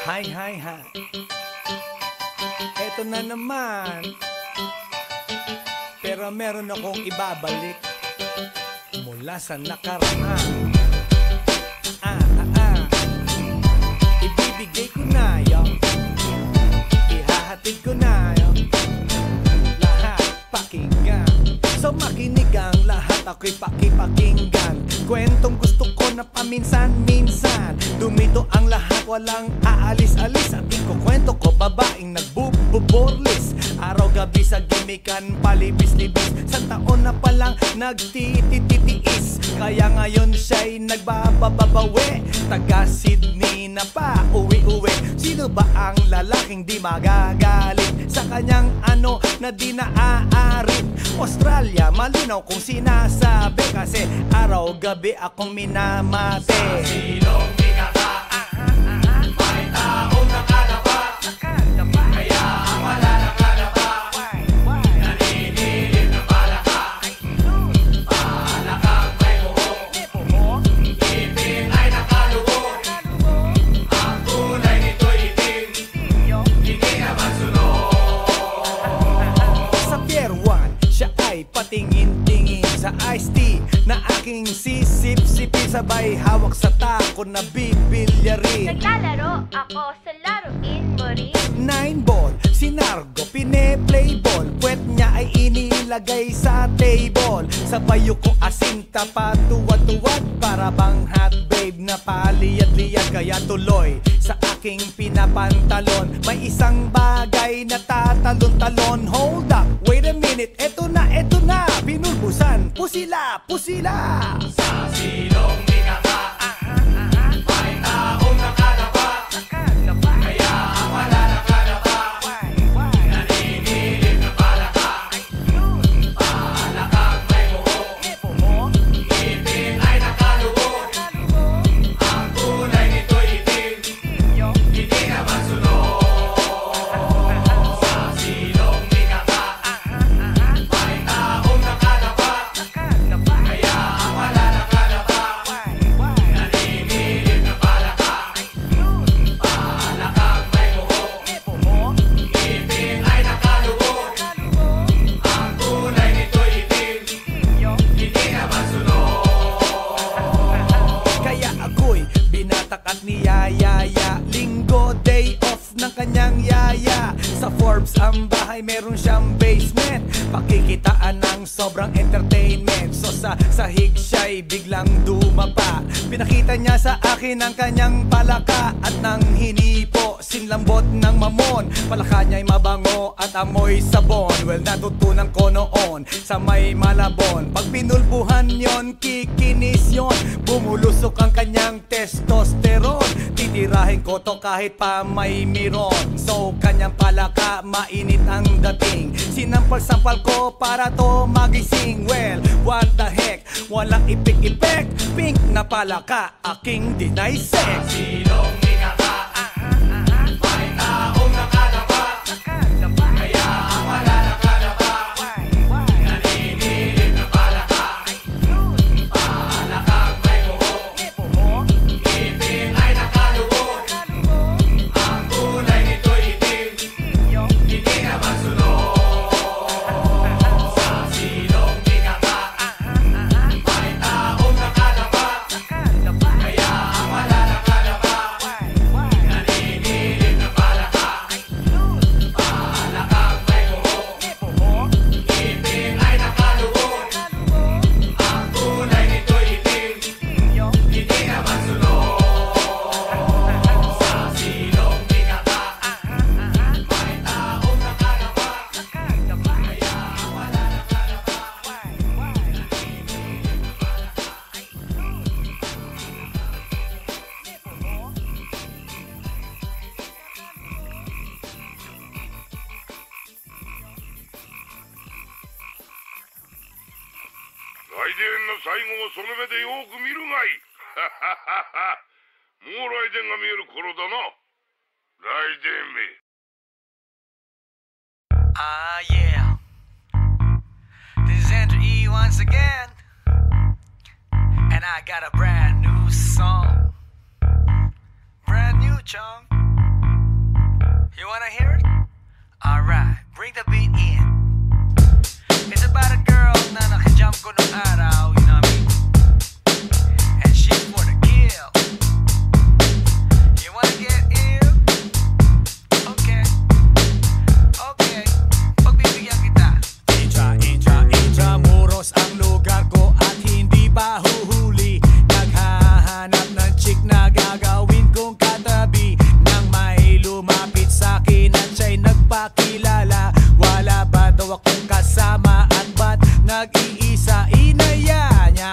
Hi, hi, hi. Eto na naman. Pero meron akong ibabalik mula sa nakaraan. Ibibigay ko na yun, ihahatid ko na yun, lahat pakinggan. So makinig ang lahat, ako'y pakipakinggan. Kwentong gusto ko na paminsan-minsan. Dumito ang lahat, walang aalis-alis. At ikukwento ko, babaeng nagbububorlis. Araw-gabi sa gimikan, palibis-libis. Sa taon na palang nagtititiis. Kaya ngayon siya'y nagbababawi. Taga Sydney na pa, uwi-uwi. Sino ba ang lalaking di magagalit sa kanyang ano na di naaarit? Australia, malinaw kung sinasabi. Kasi araw-gabi akong minamate. Sa silong binaba, may taong nakalaba. Kaya ang wala nakalaba, naninilig na palaka. Palakang may buhok, ngipin ay nakalubog. Ang kulay nito'y itim, hindi naman sunog. Sa Pier 1, siya ay patingin-tingin sa iced tea na aking sisip-sipin. Sabay hawak sa tako na bibilyarin. Naglalaro ako sa laruin mo rin. 9-ball, si Nargo pine-playball. Puwet niya ay inilagay sa table. Sa bayo ko asinta patuwad-tuwad. Para bang hot babe na paliyad-liyad. Kaya tuloy sa aking pinapantalon may isang bagay na tatalon-talon. Hold up, wait a minute, eto na, pinulbusan, pusila, pusila. Sa silong binaba, may taong nakalaba. Kaya ang wala nakalaba, naninilig na palaka. Palakang may buhok, ngipin ay nakalubog. Ang kulay nito'y itim, hindi naman sunog. Sa silong binaba, may taong nakalaba. Kaya ang wala nakalaba, naninilig na palaka. Palakang may buhok, ngipin ay nakalubog. Ang kulay nito'y itim, hindi naman sunog. Kaya ako'y binatak at niyayaya. Linggo, day off ng kanyang yaya. Sa Forbes ang bahay, meron siyang basement. Pakikitaan ng sobrang entertainment. So sa sahig siya'y biglang dumapa. Pinakita niya sa akin ang kanyang palaka. At nang hinipo, sinlambot ng mamon. Palaka niya'y mabango at amoy sabon. Well, natutunan ko noon sa may Malabon. Pag pinulbuhan yon, kikinis yon. Bumulusok ang kanyang testosterone. Titirahin ko to kahit pa may miron. So kanyang palaka, mainit ang dating. Sinampal-sampal ko para to magising. Well, what the heck, walang ipik-ipek. Pink na palaka, aking dinaysek. Silong binaba, may taong nakalaba. Kaya ang wala nakalaba, naninilig na palaka. Palakang may buhok, ngipin ay nakalubog. Ang kulay nito'y itim, hindi naman sunog. Sa silong binaba, may taong nakalaba. Kaya ang wala nakalaba, naninilig na palaka. Palakang may buhok, ngipin ay nakalubog. Ang kulay nito'y itim, hindi naman sunog. Sa silong binaba, may taong nakalaba. Kaya ang wala nakalaba, naninilig na palaka.来電の最後をその目でよく見るがいい。もう来電が見える頃だな。来電め。Ah, yeah. This is Andrew E once again. And I got a brand new song. Brand new, chong. You wanna hear it? Alright, bring the beat in. It's about a girl na nakajump ko nung araw, you know what I mean? And she's for the kill. You wanna get ill? Okay. Okay. Pagbibigyan kita. Intra, Muros ang lugar ko at hindi pa huhuli. Naghahanap ng chick na gagawin kong katabi. Nang may lumapit sa'kin at siya'y nagpakilala. Wala ba daw akong kasama at ba't nag-iisa? Inaya niya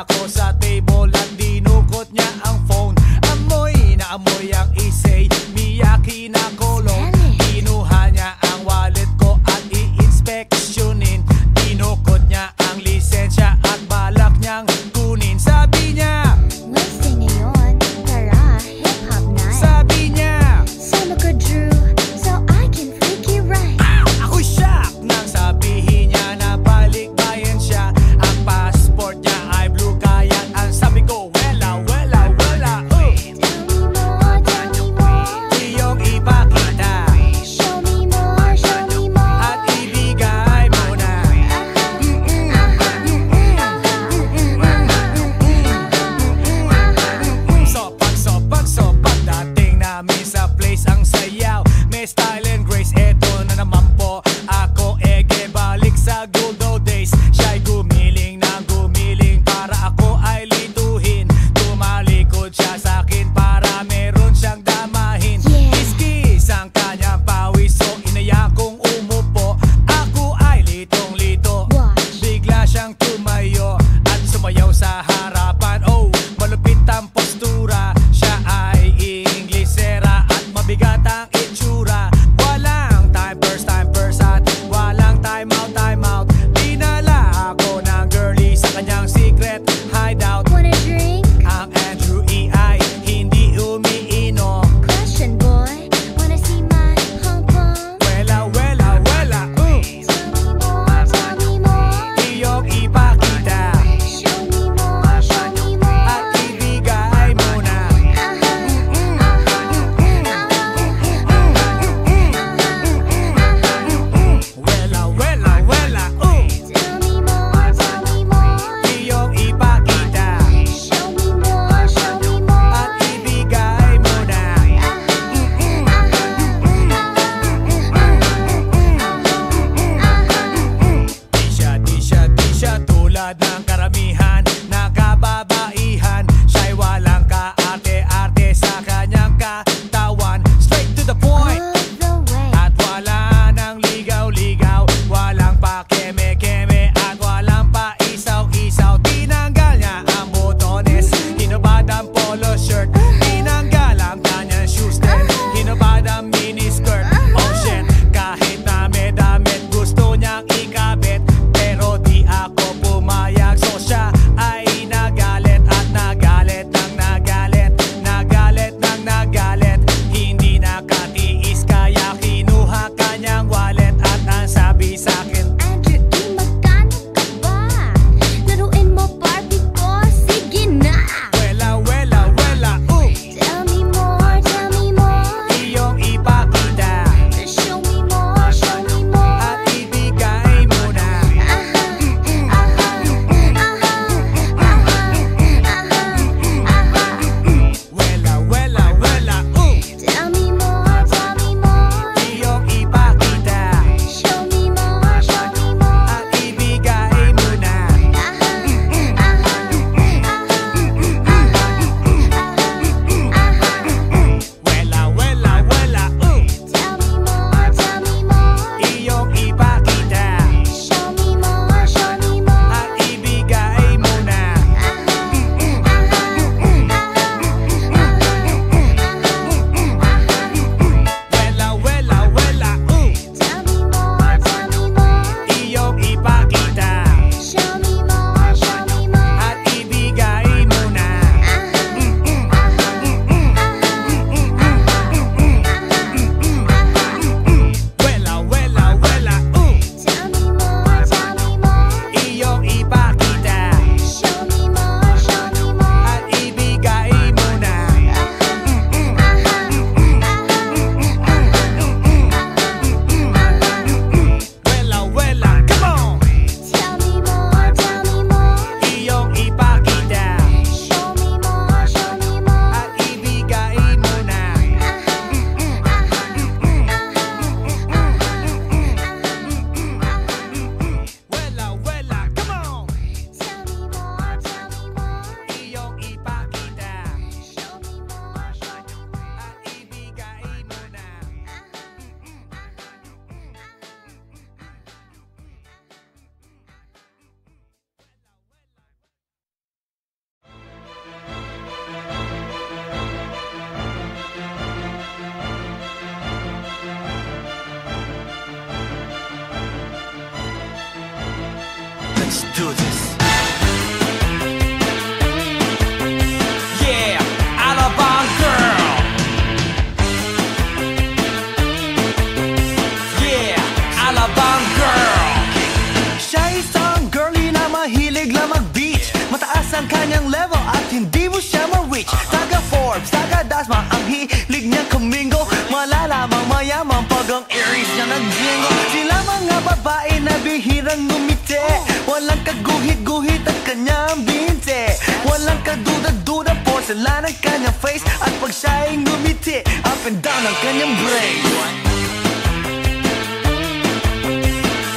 ang kanyang level at hindi mo siya ma-reach. Taga Forbes, taga Dasma, ang hilig niya kumingo. Malalamang mayaman pag ang Aries niya nag-jingo. Sila mga babae na bihirang ngumiti, walang kaguhit-guhit at kanyang binte. Walang kaduda-duda, porcelain ang kanyang face. At pag siya'y ngumiti, up and down ang kanyang brain.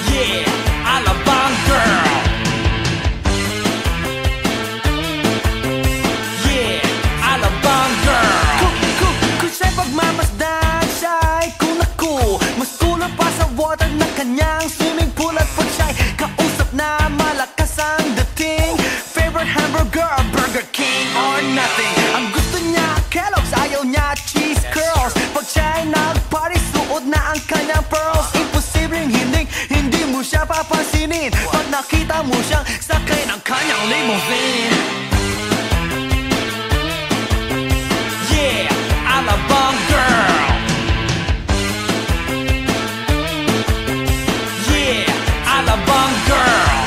Yeah, Alabang girl. Yeah, Alabang girl. Kung siya'y pagmamasdan, siya'y kunaku. Mas kulang pa sa water na kanyang swimming pool. At pag siya'y kausap na malakas ang dating, favorite hamburger, Burger King or nothing. Ang gusto niya Kellogg's, ayaw niya cheese curls. Pag siya'y nag-party, suot na ang kanyang pearls. Imposibleng hindi mo siya papansinin pag nakita mo siyang sakay ng kanyang limousine. Yeah, Alabang girl. Yeah, Alabang girl.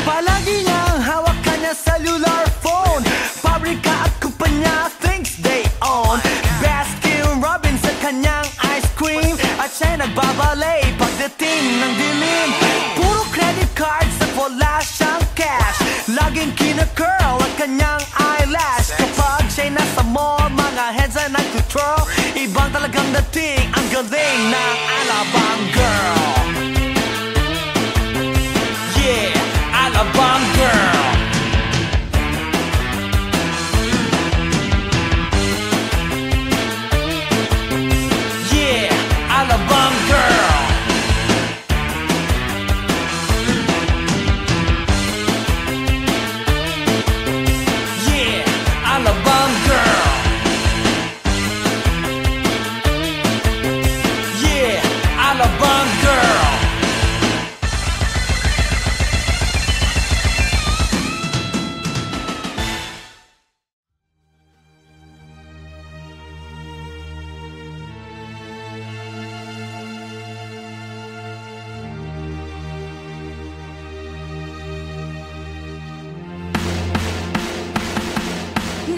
Palagi niyang hawak kanya cellular phone. Pabrika at kumpanya thinks they own. Baskin Robbins sa kanyang ice cream. At siya'y nagbabalay pagdating ng dilim. Puro credit cards at wala siyang cash. Laging kina-curl ang kanyang eyelash. Kapag siya'y nasa mall, mga heads ay nag-twirl. Ibang talagang dating, ang galing ng Alabang girl. Yeah, Alabang girl. Yeah, Alabang girl. Yeah, Alabang girl. Yeah, Alabang girl.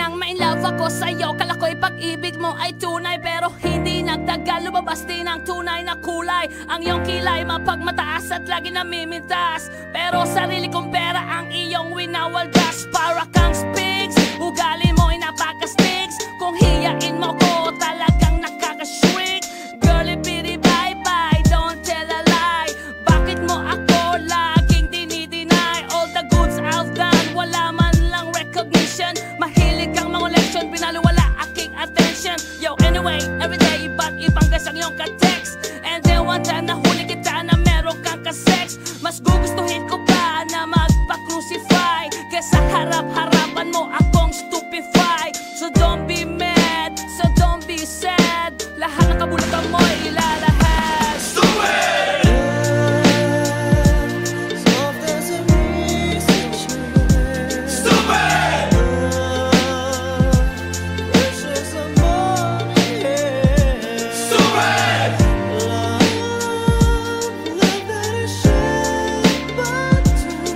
Nang ma-inlove ako sa'yo, kala ko'y pag-ibig mo ay tunay. Pero hindi nagtagal, lumabas din ang tunay na kulay. Ang iyong kilay mapagmataas at lagi namimintas. Pero sarili kong pera ang iyong winawaldas. Para kang spigs, ugali mo'y napaka-stigs. Kung hiyain mo ko, talagang nakaka-shrink. Girlie bitty bye-bye, don't tell a lie. Bakit mo ako laging dinideny? All the goods I've done, wala man lang recognition. Mahilig kang mga leksyon, pinaliwala aking attention. Yo, anyway, everyday, iba't ibang guys ang iyong ka-text. And then one time, nahuli kita na meron kang ka-sex. Mas gugustuhin ko pa na magpa-crucify kesa harap-harapan mo akong stupefy. So don't be mad, so don't be sad. Lahat ng kabulutan mo'y ilalahad. Stupid! Stupid! Stupid!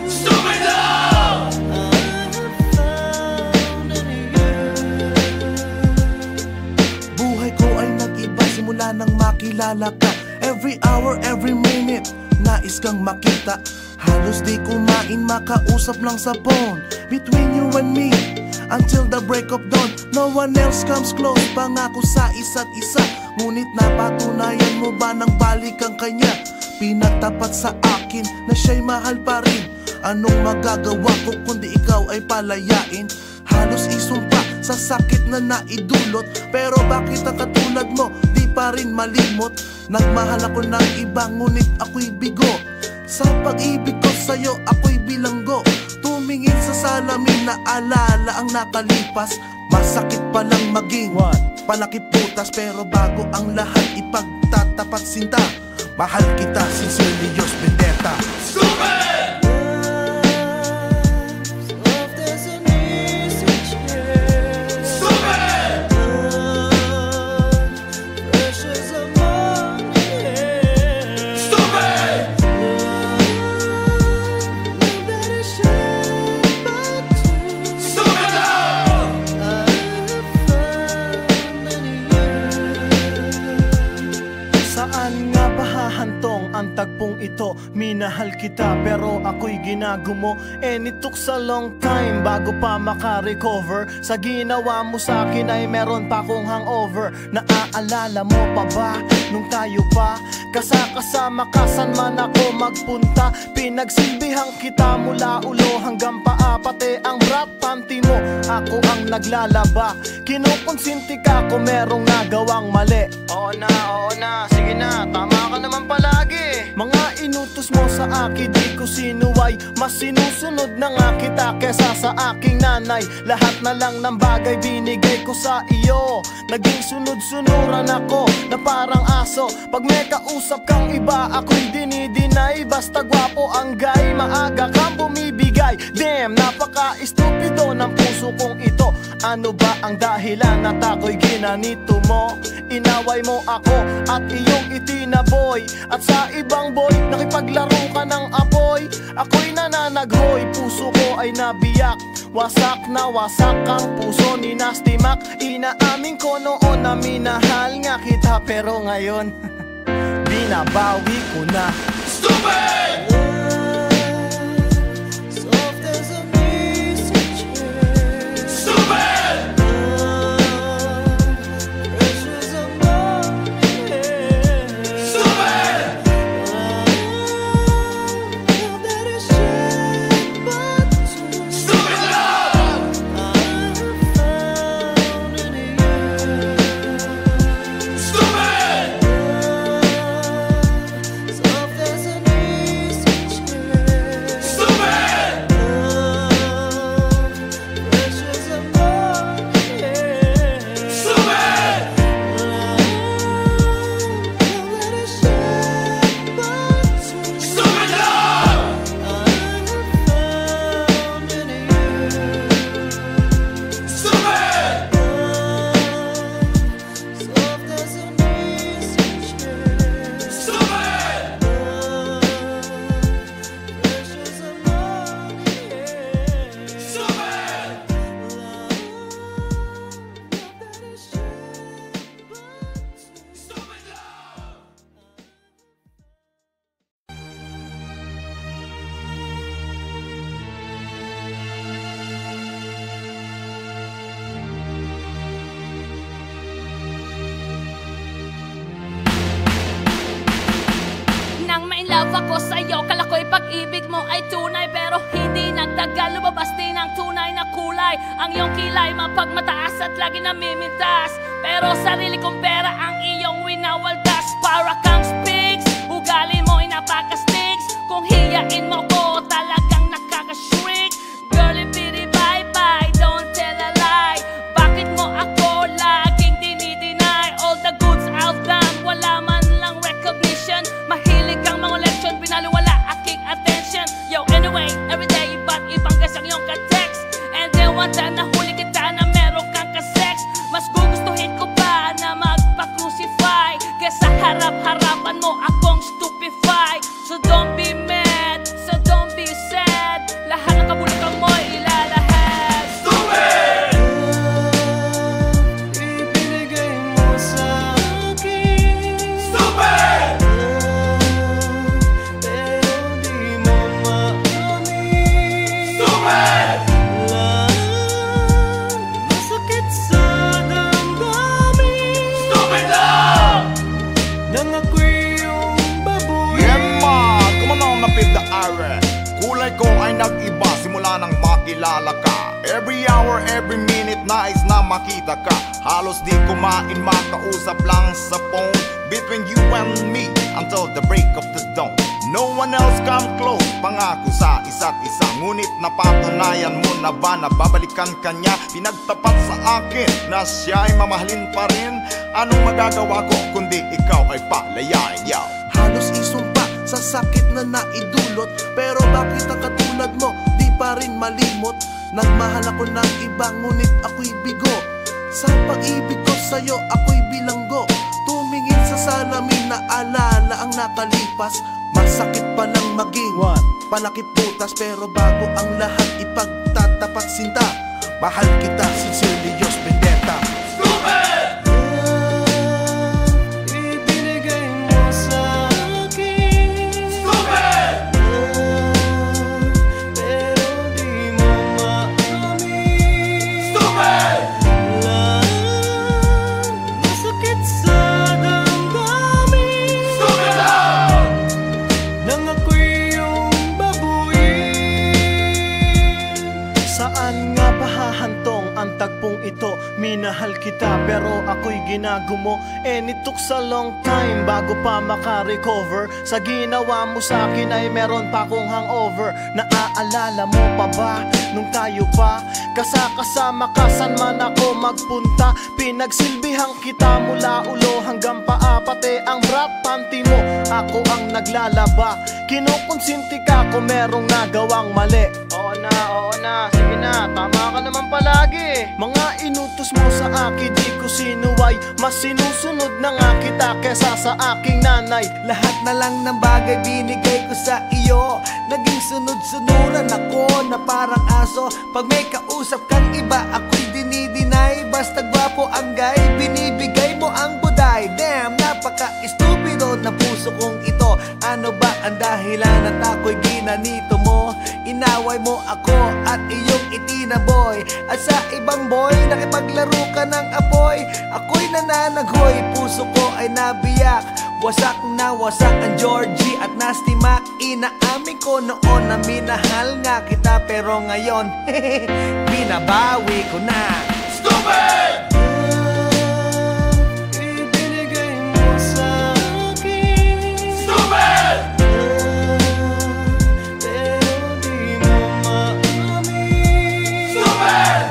Stupid love! Buhay ko ay nag-iba simula nang makilala ka. Every hour, every minute, nais kang makita. Halos di kumain, makausap lang sa phone. Between you and me, until the break of dawn. No one else comes close, pangako sa isa't isa. Ngunit napatunayan mo ba nang balik ang kanya? Pinagtapat sa akin na siya'y mahal pa rin. Anong magagawa ko kundi ikaw ay palayain? Halos isumpa sa sakit na naidulot. Pero bakit ang katulad mo di pa rin malimot? Nagmahal ako ng iba ngunit ako'y bigo. Sa pag-ibig ko sa'yo ako'y bilanggo. Tumingin sa salamin na alala ang nakalipas. Masakit palang maging palakip butas. Pero bago ang lahat ipagtatapat sinta. Mahal kita sincerely, Diyos Bendetta. Stupid! minahal kita pero ako'y ginagumo. And it took a long time bago pa makarecover. Sa ginawa mo sa akin ay meron pa akong hangover. Naaalala mo pa ba nung tayo pa kasama ka saan man ako magpunta? Pinagsilbihan kita mula ulo hanggang paa, pati ang brat panty mo ako ang naglalaba. Kinukonsinti ka kung merong nagawang mali. Oo na, sige na, tama ka naman palagi. Mga inutos mo sa akin di ko sinuway, mas sinusunod na nga kita kesa sa aking nanay. Lahat na lang ng bagay binigay ko sa iyo, naging sunod-sunuran ako na parang aso. Pag may kausap kang iba ako'y dinidinay, basta gwapo ang guy, maaga kang bumibigay. Damn, napaka-estupido ng puso kong ito. Ano ba ang dahilan at ako'y ginanito mo? Inaway mo ako at iyong itinaboy, at sa ibang boy nakipaglaro ka ng apoy. Ako'y nananaghoy, puso ko ay nabiyak. Wasak na wasak ang puso ni Nasty Mac. Inaamin ko noon na minahal nga kita, pero ngayon binabawi ko na. Stupid! Ako sa'yo, kala ko'y pag-ibig mo ay tunay, pero hindi nagtagal, lumabas din ang tunay na kulay. Ang iyong kilay mapagmataas at lagi namimintas, pero sarili kong pera ang iyong winawaldas. Para kang spigs, ugali mo ay napaka-sticks. Kung hiyain mo ko, talagang nakaka-shrink. Girlie bitty bye-bye, don't tell a lie. Bakit mo ako laging dinideny? All the goods I've done, wala man lang recognition. Mahilig kang mga leksyon, binaliwala aking attention. Yo, anyway, everyday iba't ibang gas ang iyong ka-text. And then one time nahuli kita na meron kang ka-sex. Mas gugustuhin ko pa na magpa-crucify kesa harap-harapan mo akong stupefy. So don't be mad, so don't be sad. Lahat ng kabulikan mo ilalahad. Stupid! Ibinigay mo sa akin. Stupid! Pero di mo maamin. Stupid! Masakit sa damdamin. Stupid lang! Nang ako'y iyong baboy. Yema, kumanong na the are. Kulay ko ay nag-iba simula nang makilala ka. Every hour, every minute nais na makita ka. Halos di kumain, makausap lang sa phone. Between you and me until the break of the dawn. No one else come close, pangako sa isa't isa. Ngunit napatunayan mo na ba na babalikan ka niya? Pinagtapat sa akin na siya'y mamahalin pa rin. Anong magagawa ko kundi ikaw ay palayain, yaw? Halos isumpa sa sakit na naidulot, pero bakit ang katulad mo di pa rin malimot? Nagmahal ako ng iba ngunit ako'y bigo. Sa pag-ibig ko sa'yo ako'y bilanggo. Tumingin sa salamin na alala ang nakalipas. Masakit pa lang maging palakip putas, pero bago ang lahat ipagtatapat sinta. Mahal kita, sincerely, Diyos Vendetta. Stupid! Ibinigay mo sa akin. Stupid! mong ito, minahal kita pero ako'y ginagumo. And it took a long time bago pa makarecover. Sa ginawa mo sa akin ay meron pa akong hangover. Naaalala mo pa ba nung tayo pa kasama ka, saan man ako magpunta? Pinagsilbihang kita mula ulo hanggang paa, pati ang bra panty mo ako ang naglalaba. Kinukonsinti ka kung merong nagawang mali. Oo na, sige na, tama ka naman palagi. Mga inutos mo sa akin di ko sinuway, mas sinusunod na nga kita kesa sa aking nanay. Lahat na lang ng bagay binigay ko sa iyo, naging sunod-sunuran ako na parang aso. Pag may kausap kang iba, ako'y dinidinay. Basta gwapo ang guy, binibigay mo ang buday. Damn, napaka-estupido na puso kong ito. Ano ba ang dahilan at ako'y ginanito mo? Inaway mo ako at iyong itinaboy, at sa ibang boy nakipaglaro ka ng apoy. Ako'y nananaghoy, puso ko ay nabiyak. Wasak na wasak ang Georgie at Nasty Mac. Inaamin ko noon na minahal nga kita, pero ngayon binabawi ko na. Stupid! Ibinigay mo sa akin Stupid! pero di mo maamin. Stupid!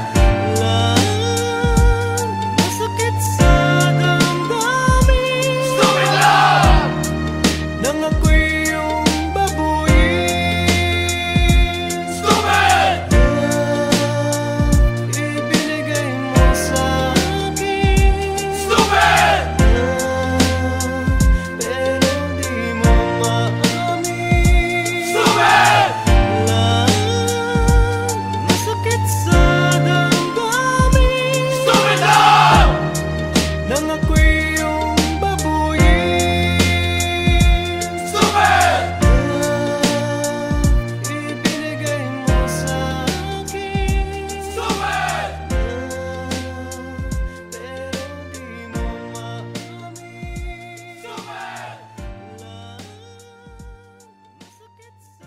Masakit sa damdamin Stupid lang! nang ako'y iyong babuyin. Stupid! Ibinigay mo sa akin Stupid! pero di mo maamin. Stupid! Masakit sa damdamin Stupid lang! nang ako'y iyong babuyin. Stupid! Ibinigay mo sa akin Stupid! pero di mo maamin. Stupid! Masakit sa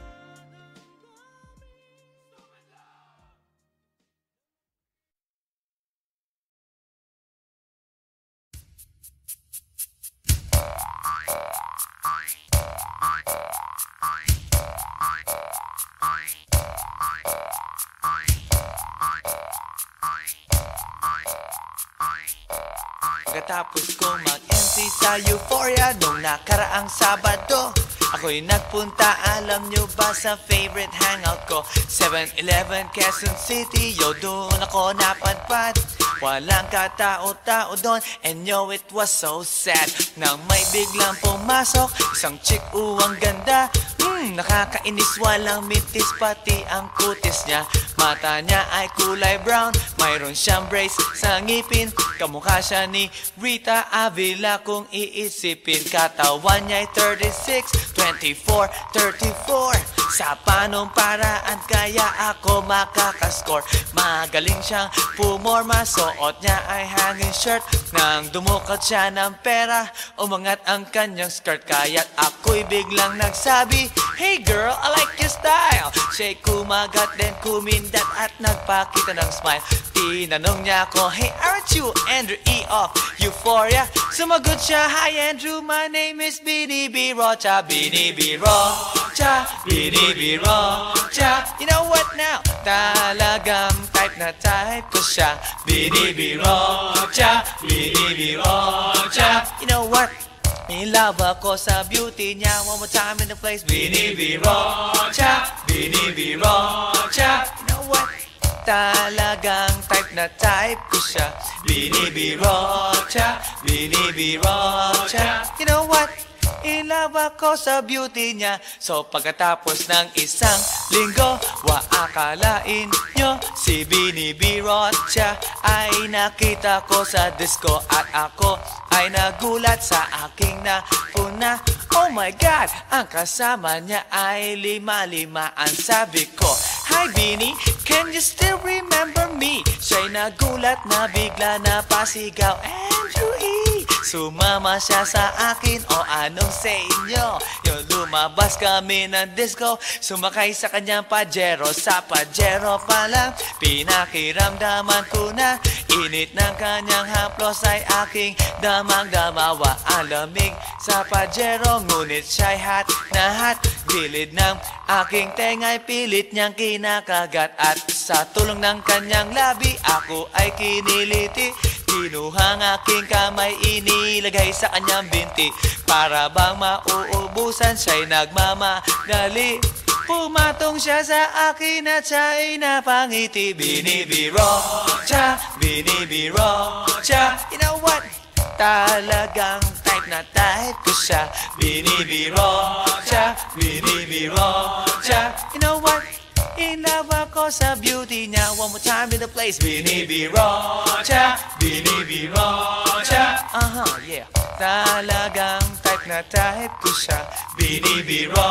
Pagkatapos kong mag-MC sa Euphoria nung nakaraang Sabado, ako'y nagpunta, alam nyo ba, sa favorite hangout ko, 7-Eleven, Quezon City. Yo, doon ako napadpad, walang katao-tao doon, and yo, it was so sad nang may biglang pumasok isang chick, ang ganda. Nakakainis, walang mitis, pati ang kutis niya. Mata niya ay kulay brown, mayroon siyang brace sa ngipin. Kamukha siya ni Rita Avila kung iisipin. Katawan niya ay 36, 24, 34. Sa panong paraan kaya ako makakascore. Magaling siyang pumorma, suot niya ay hanging shirt. Nang dumukot siya ng pera, umangat ang kanyang skirt. Kaya't ako'y biglang nagsabi, "Hey girl, I like your style." Siya'y kumagat, then kumindat at nagpakita ng smile. Tinanong niya ako, "Hey, aren't you Andrew E. of Euphoria?" Sumagot siya, "Hi Andrew, my name is Bini B. Rocha." Bini B. Rocha, Bini B. Rocha. You know what now? Talagang type na type ko siya. Bini B. Rocha, Bini B. Rocha. You know what? In love ako sa beauty niya. One more time in the place. Bini B. Rocha, Bini B. Rocha. You know what? Talagang type na type ko siya. Bini B. Rocha, Bini B. Rocha. You know what? In love ako sa beauty niya. So pagkatapos ng isang linggo, akalain nyo si Bini B. Rocha ay nakita ko sa disco, at ako ay nagulat sa aking napuna. Oh my God, ang kasama niya ay lima-limaan. Sabi ko, "Hi Bini, can you still remember me?" Siya'y nagulat na bigla na pasigaw, "Andrew E." Sumama siya sa akin o anong sa inyo? Yung lumabas kami ng disco, sumakay sa kanyang Pajero. Sa Pajero pa lang, pinakiramdaman ko na init ng kanyang haplos ay aking damang-damawa. Ang lamig sa Pajero, ngunit siya'y hot na hot. Gilid ng aking tenga'y pilit niyang kinakagat. At sa tulong ng kanyang labi, ako ay kiniliti. Kinuhang aking kamay, inilagay sa kanyang binti. Para bang mauubusan, siya'y nagmamadali. Pumatong siya sa akin at siya'y napangiti. Binibiro siya, binibiro siya. You know what? Talagang type na type ko siya. Binibiro siya, binibiro siya. You know what? In love ako sa beauty niya. One more time in the place. Binibiro siya, binibiro siya. Yeah. Talagang type na type ko siya. Binibiro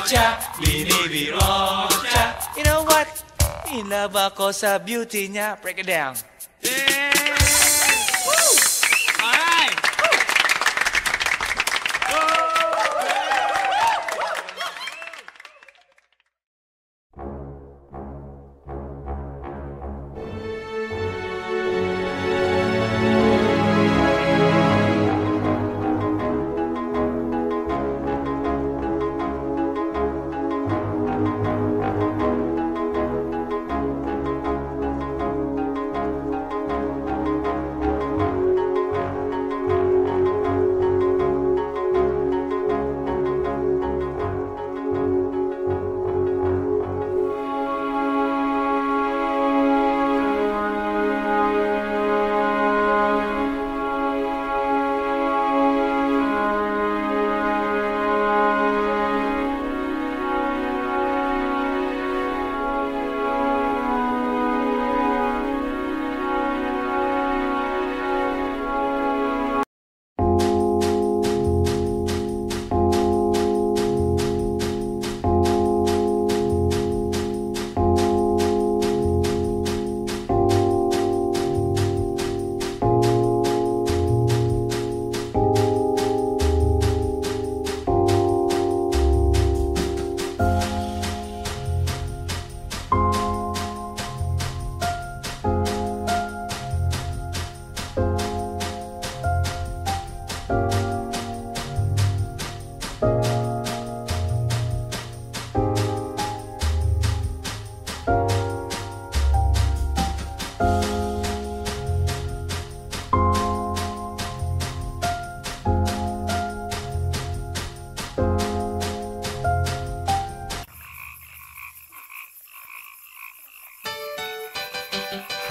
siya, binibiro siya. You know what? In love ako sa beauty niya. Break it down.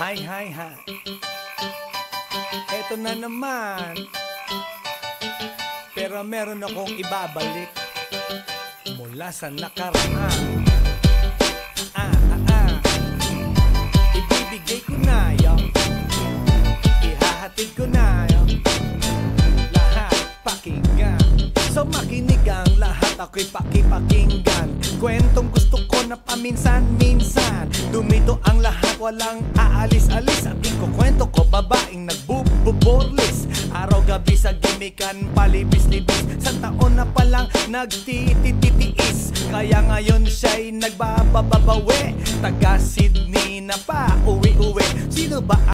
Hi, hi, hi. Eto na naman. Pero meron akong ibabalik mula sa nakaraan. Ibibigay ko na yun. Ihahatid ko na yun. Lahat pakinggan. So makinig ang lahat, ako'y pakipakinggan. Kwentong gusto ko na paminsan-minsan. Dumito ang lahat, walang aalis-alis. At ikukwento ko, babaeng nagbububorlis. Araw-gabi sa gimikan, palibis-libis. Sa taon na palang nagtititiis. Kaya ngayon siya'y nagbababawi. Taga Sydney na pa, uwi-uwi. Sino ba